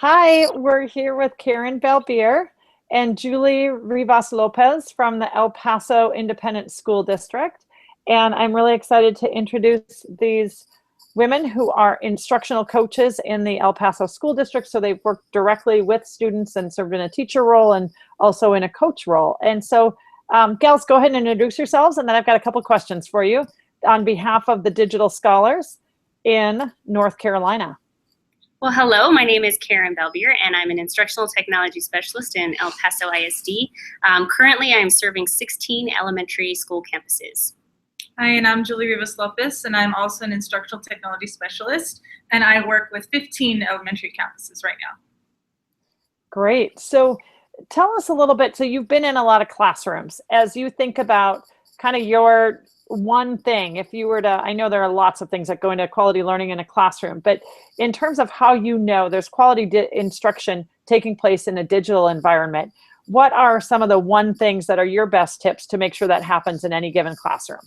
Hi, we're here with Karen Belbier and Julie Rivas Lopez from the El Paso Independent School District. And I'm really excited to introduce these women who are instructional coaches in the El Paso School District. So they've worked directly with students and served in a teacher role and also in a coach role. And so, gals, go ahead and introduce yourselves. And then I've got a couple questions for you on behalf of the Digital Scholars in North Carolina. Well, hello, my name is Karen Belbier, and I'm an instructional technology specialist in El Paso ISD. Currently, I'm serving 16 elementary school campuses. Hi, and I'm Julie Rivas Lopez, and I'm also an instructional technology specialist, and I work with 15 elementary campuses right now. Great. So tell us a little bit. So you've been in a lot of classrooms. As you think about kind of your one thing, if you were to, I know there are lots of things that go into quality learning in a classroom, but in terms of how you know there's quality instruction taking place in a digital environment, what are some of the one things that are your best tips to make sure that happens in any given classroom?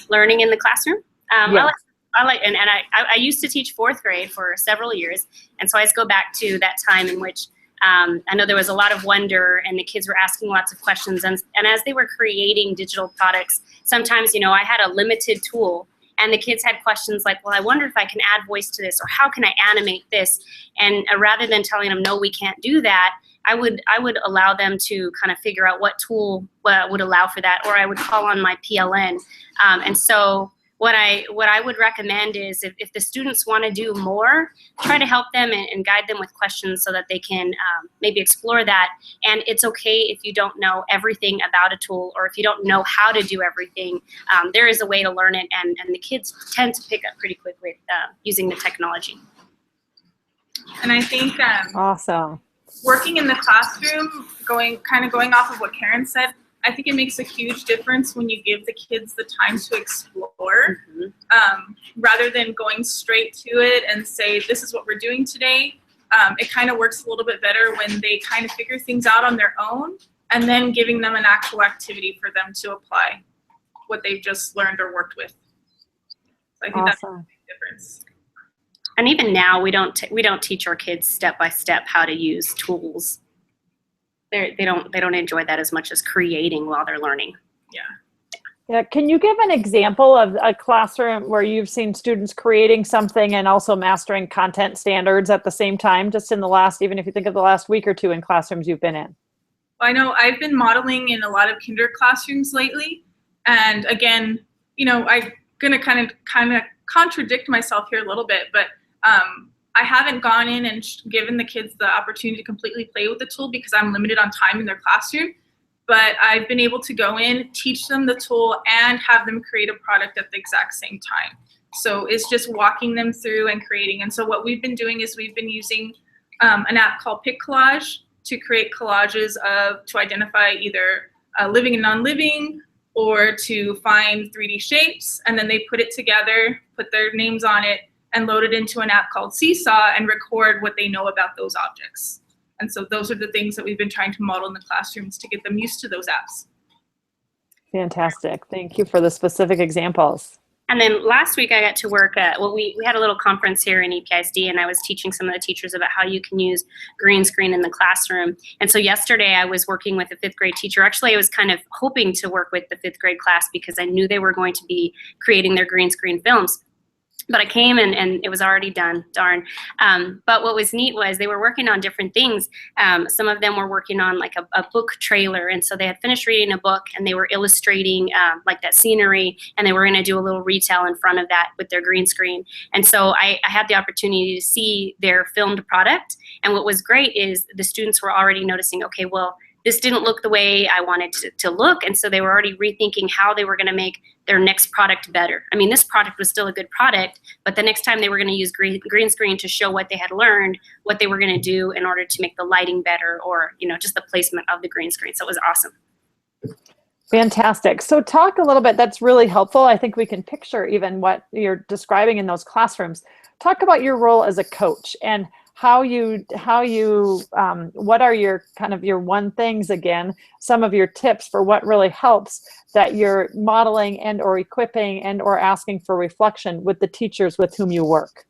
Learning in the classroom. Yeah. I used to teach fourth grade for several years, and so I just go back to that time in which I know there was a lot of wonder and the kids were asking lots of questions. And as they were creating digital products, sometimes, I had a limited tool and the kids had questions like, well, I wonder if I can add voice to this, or how can I animate this? And rather than telling them, no, we can't do that, I would allow them to kind of figure out what tool would allow for that, or I would call on my PLN. And so what I would recommend is if the students want to do more, try to help them and guide them with questions so that they can maybe explore that. And it's okay if you don't know everything about a tool, or if you don't know how to do everything. There is a way to learn it, and the kids tend to pick up pretty quickly using the technology. And I think Awesome. Working in the classroom, going off of what Karen said, I think it makes a huge difference when you give the kids the time to explore, rather than going straight to it and say, this is what we're doing today. It kind of works a little bit better when they kind of figure things out on their own, and then giving them an actual activity for them to apply what they've just learned or worked with. So I think that's a big difference. And even now, we don't teach our kids step by step how to use tools. They don't enjoy that as much as creating while they're learning. Yeah. Can you give an example of a classroom where you've seen students creating something and also mastering content standards at the same time, just in the last, even if you think of the last week or two in classrooms you've been in? I know I've been modeling in a lot of kinder classrooms lately. And again, I'm going to kind of contradict myself here a little bit, but I haven't gone in and given the kids the opportunity to completely play with the tool because I'm limited on time in their classroom. But I've been able to go in, teach them the tool, and have them create a product at the exact same time. So it's just walking them through and creating. And so what we've been doing is we've been using an app called Pick Collage to create collages to identify either living and non-living, or to find 3D shapes, and then they put it together, put their names on it, and load it into an app called Seesaw and record what they know about those objects. And so those are the things that we've been trying to model in the classrooms to get them used to those apps. Fantastic. Thank you for the specific examples. And then last week I got to work at, we had a little conference here in EPISD, and I was teaching some of the teachers about how you can use green screen in the classroom. And so yesterday I was working with a fifth grade teacher. Actually, I was kind of hoping to work with the fifth grade class because I knew they were going to be creating their green screen films. But I came and it was already done, darn. But what was neat was they were working on different things. Some of them were working on like a book trailer. And so they had finished reading a book and they were illustrating like that scenery, and they were going to do a little retell in front of that with their green screen. And so I had the opportunity to see their filmed product. And what was great is the students were already noticing, okay, well, this didn't look the way I wanted to look. And so they were already rethinking how they were going to make their next product better. I mean, this product was still a good product, but the next time they were going to use green screen to show what they had learned, what they were going to do in order to make the lighting better, or, just the placement of the green screen. So it was awesome. Fantastic. So talk a little bit, that's really helpful. I think we can picture even what you're describing in those classrooms. Talk about your role as a coach and what are your kind of your one things, again, some of your tips for what really helps that you're modeling and or equipping and or asking for reflection with the teachers with whom you work.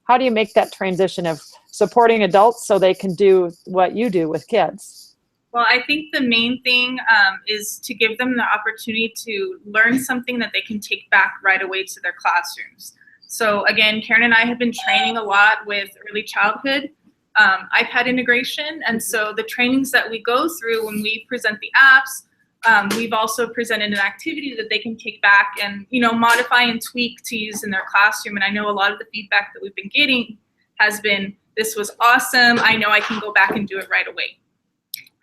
how do you make that transition of supporting adults so they can do what you do with kids? Well, I think the main thing is to give them the opportunity to learn something that they can take back right away to their classrooms. So again, Karen and I have been training a lot with early childhood iPad integration. And so the trainings that we go through when we present the apps, we've also presented an activity that they can take back and, you know, modify and tweak to use in their classroom. And I know a lot of the feedback that we've been getting has been, this was awesome. I know I can go back and do it right away.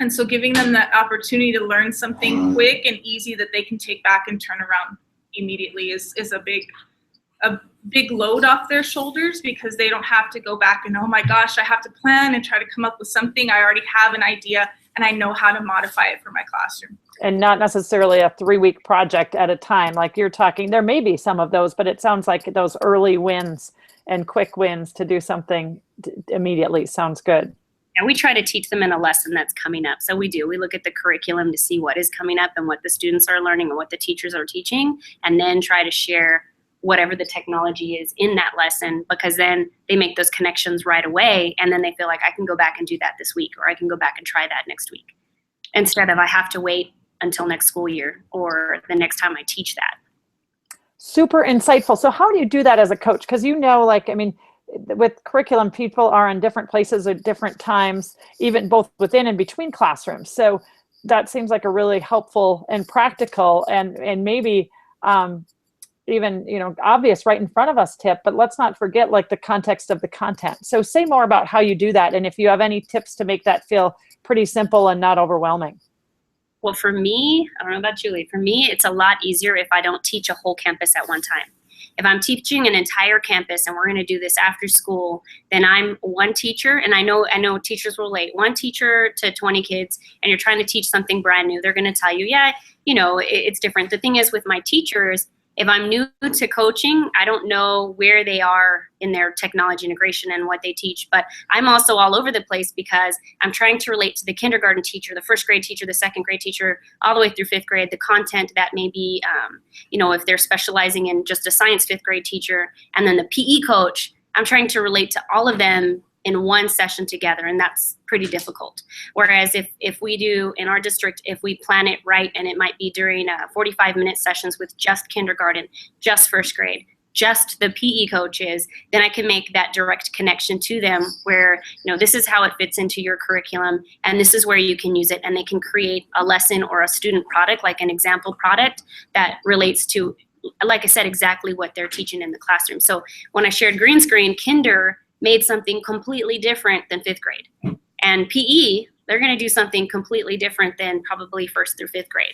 And so giving them that opportunity to learn something quick and easy that they can take back and turn around immediately is a big load off their shoulders, because they don't have to go back and, oh my gosh, I have to plan and try to come up with something. I already have an idea and I know how to modify it for my classroom. And not necessarily a 3-week project at a time like you're talking. There may be some of those, but it sounds like those early wins and quick wins to do something immediately sounds good. And we try to teach them in a lesson that's coming up. So we look at the curriculum to see what is coming up and what the students are learning and what the teachers are teaching, and then try to share whatever the technology is in that lesson, because then they make those connections right away, and then they feel like I can go back and do that this week, or I can go back and try that next week, instead of I have to wait until next school year or the next time I teach that. Super insightful. So how do you do that as a coach? Because you know, like, I mean, with curriculum, people are in different places at different times, even both within and between classrooms. So that seems like a really helpful and practical and maybe even, you know, obvious right in front of us tip, but let's not forget like the context of the content. So say more about how you do that, and if you have any tips to make that feel pretty simple and not overwhelming. Well, for me, I don't know about Julie, for me, it's a lot easier if I don't teach a whole campus at one time. If I'm teaching an entire campus and we're going to do this after school, then I'm one teacher, and I know teachers will relate. One teacher to 20 kids, and you're trying to teach something brand new. They're going to tell you, yeah, you know, it's different. The thing is with my teachers, if I'm new to coaching, I don't know where they are in their technology integration and what they teach, but I'm also all over the place because I'm trying to relate to the kindergarten teacher, the first grade teacher, the second grade teacher, all the way through fifth grade, the content that may be, you know, if they're specializing in just a science fifth grade teacher, and then the PE coach, I'm trying to relate to all of them in one session together, and that's pretty difficult. Whereas if we do in our district, if we plan it right, and it might be during 45-minute sessions with just kindergarten, just first grade, just the PE coaches, then I can make that direct connection to them where, you know, this is how it fits into your curriculum, and this is where you can use it, and they can create a lesson or a student product, like an example product that relates to, like I said, exactly what they're teaching in the classroom. So when I shared green screen, kinder made something completely different than fifth grade. And PE, they're going to do something completely different than probably first through fifth grade.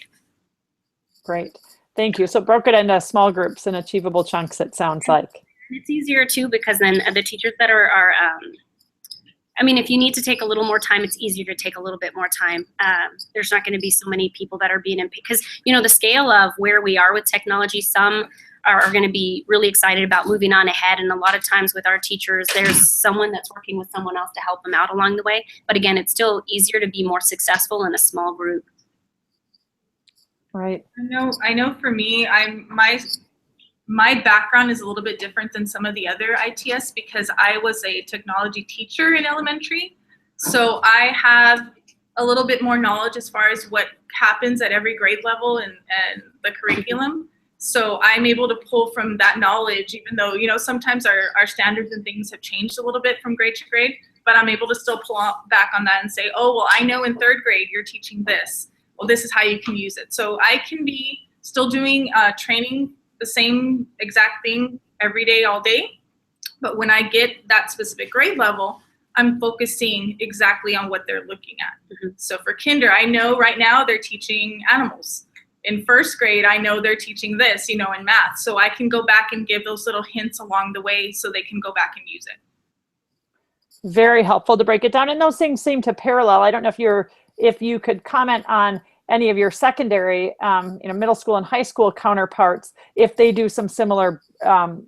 Great. Thank you. So broke it into small groups and achievable chunks, it sounds like. It's easier too, because then the teachers that are I mean, if you need to take a little more time, it's easier to take a little bit more time. There's not going to be so many people that are being impacted, because, you know, the scale of where we are with technology, some are going to be really excited about moving on ahead. And a lot of times with our teachers, there's someone that's working with someone else to help them out along the way. But again, it's still easier to be more successful in a small group. Right. I know for me, my background is a little bit different than some of the other ITS, because I was a technology teacher in elementary. So I have a little bit more knowledge as far as what happens at every grade level and the curriculum. So I'm able to pull from that knowledge, even though, you know, sometimes our standards and things have changed a little bit from grade to grade, but I'm able to still pull back on that and say, oh, well, I know in third grade you're teaching this. Well, this is how you can use it. So I can be still doing training the same exact thing every day, all day. But when I get that specific grade level, I'm focusing exactly on what they're looking at. Mm-hmm. So for kinder, I know right now they're teaching animals. In first grade, I know they're teaching this, you know, in math. So I can go back and give those little hints along the way so they can go back and use it. Very helpful to break it down. And those things seem to parallel. I don't know if you could comment on any of your secondary, you know, middle school and high school counterparts, if they do some similar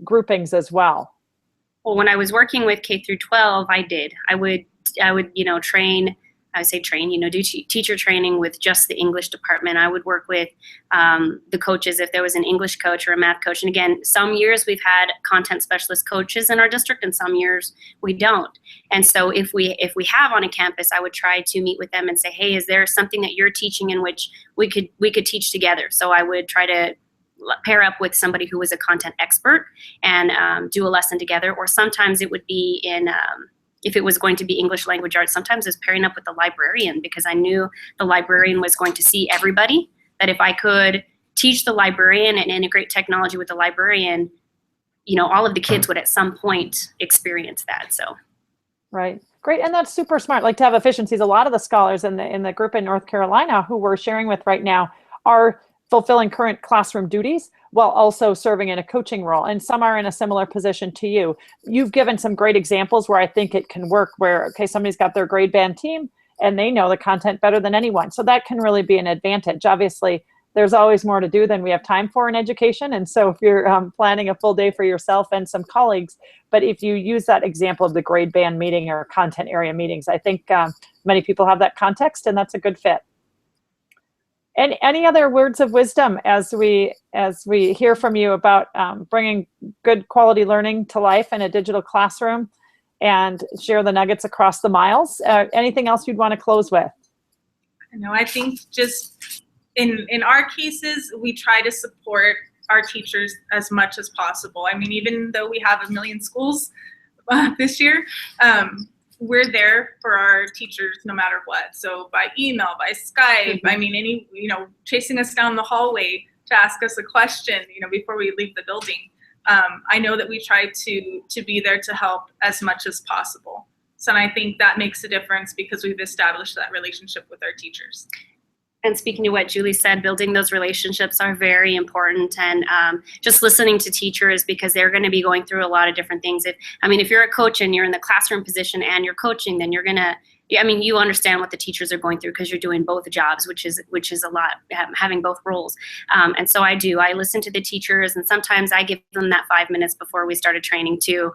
groupings as well. Well, when I was working with K through 12, I did. I would, you know, train I would say train, do teacher training with just the English department. I would work with the coaches if there was an English coach or a math coach. And again, some years we've had content specialist coaches in our district, and some years we don't. And so if we have on a campus, I would try to meet with them and say, hey, is there something that you're teaching in which we could teach together? So I would try to pair up with somebody who was a content expert and do a lesson together. Or sometimes it would be in if it was going to be English language arts, sometimes it was pairing up with the librarian, because I knew the librarian was going to see everybody, that if I could teach the librarian and integrate technology with the librarian, all of the kids would at some point experience that. So. Right. Great. And that's super smart. Like, to have efficiencies. A lot of the scholars in the group in North Carolina who we're sharing with right now are fulfilling current classroom duties while also serving in a coaching role. And some are in a similar position to you. You've given some great examples where I think it can work, where, okay, somebody's got their grade band team and they know the content better than anyone. So that can really be an advantage. Obviously, there's always more to do than we have time for in education. And so if you're planning a full day for yourself and some colleagues, but if you use that example of the grade band meeting or content area meetings, I think many people have that context, and that's a good fit. And any other words of wisdom as we hear from you about bringing good quality learning to life in a digital classroom and share the nuggets across the miles? Anything else you'd want to close with? I think just in our cases, we try to support our teachers as much as possible. I mean, even though we have 1 million schools this year, we're there for our teachers no matter what. So by email, by Skype, I mean, chasing us down the hallway to ask us a question, before we leave the building. I know that we try to be there to help as much as possible. So I think that makes a difference because we've established that relationship with our teachers. And speaking to what Julie said, building those relationships are very important, and just listening to teachers, because they're going to be going through a lot of different things. If you're a coach and you're in the classroom position and you're coaching, then you're going to, you understand what the teachers are going through because you're doing both jobs, which is a lot, having both roles. And so I listen to the teachers, and sometimes I give them that 5 minutes before we started training to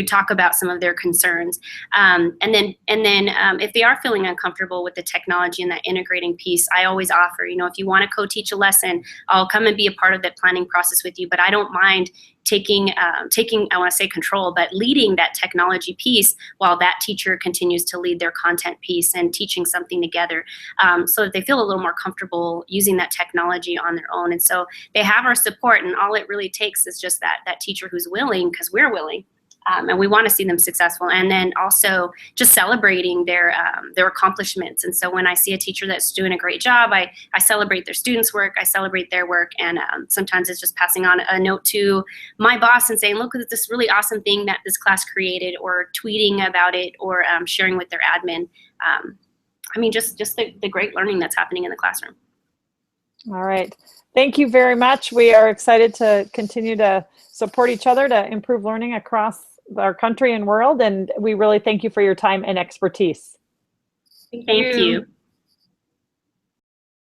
talk about some of their concerns. And then if they are feeling uncomfortable with the technology and that integrating piece, I always offer, if you want to co-teach a lesson, I'll come and be a part of that planning process with you, but I don't mind taking, I want to say control, but leading that technology piece while that teacher continues to lead their content piece and teaching something together, so that they feel a little more comfortable using that technology on their own. And so they have our support, and all it really takes is just that teacher who's willing, because we're willing. And we want to see them successful, and then also just celebrating their accomplishments. And so when I see a teacher that's doing a great job, I celebrate their students' work, I celebrate their work, and sometimes it's just passing on a note to my boss and saying, look at this really awesome thing that this class created, or tweeting about it, or sharing with their admin. Just the great learning that's happening in the classroom. All right. Thank you very much. We are excited to continue to support each other to improve learning across our country and world. And we really thank you for your time and expertise. Thank you.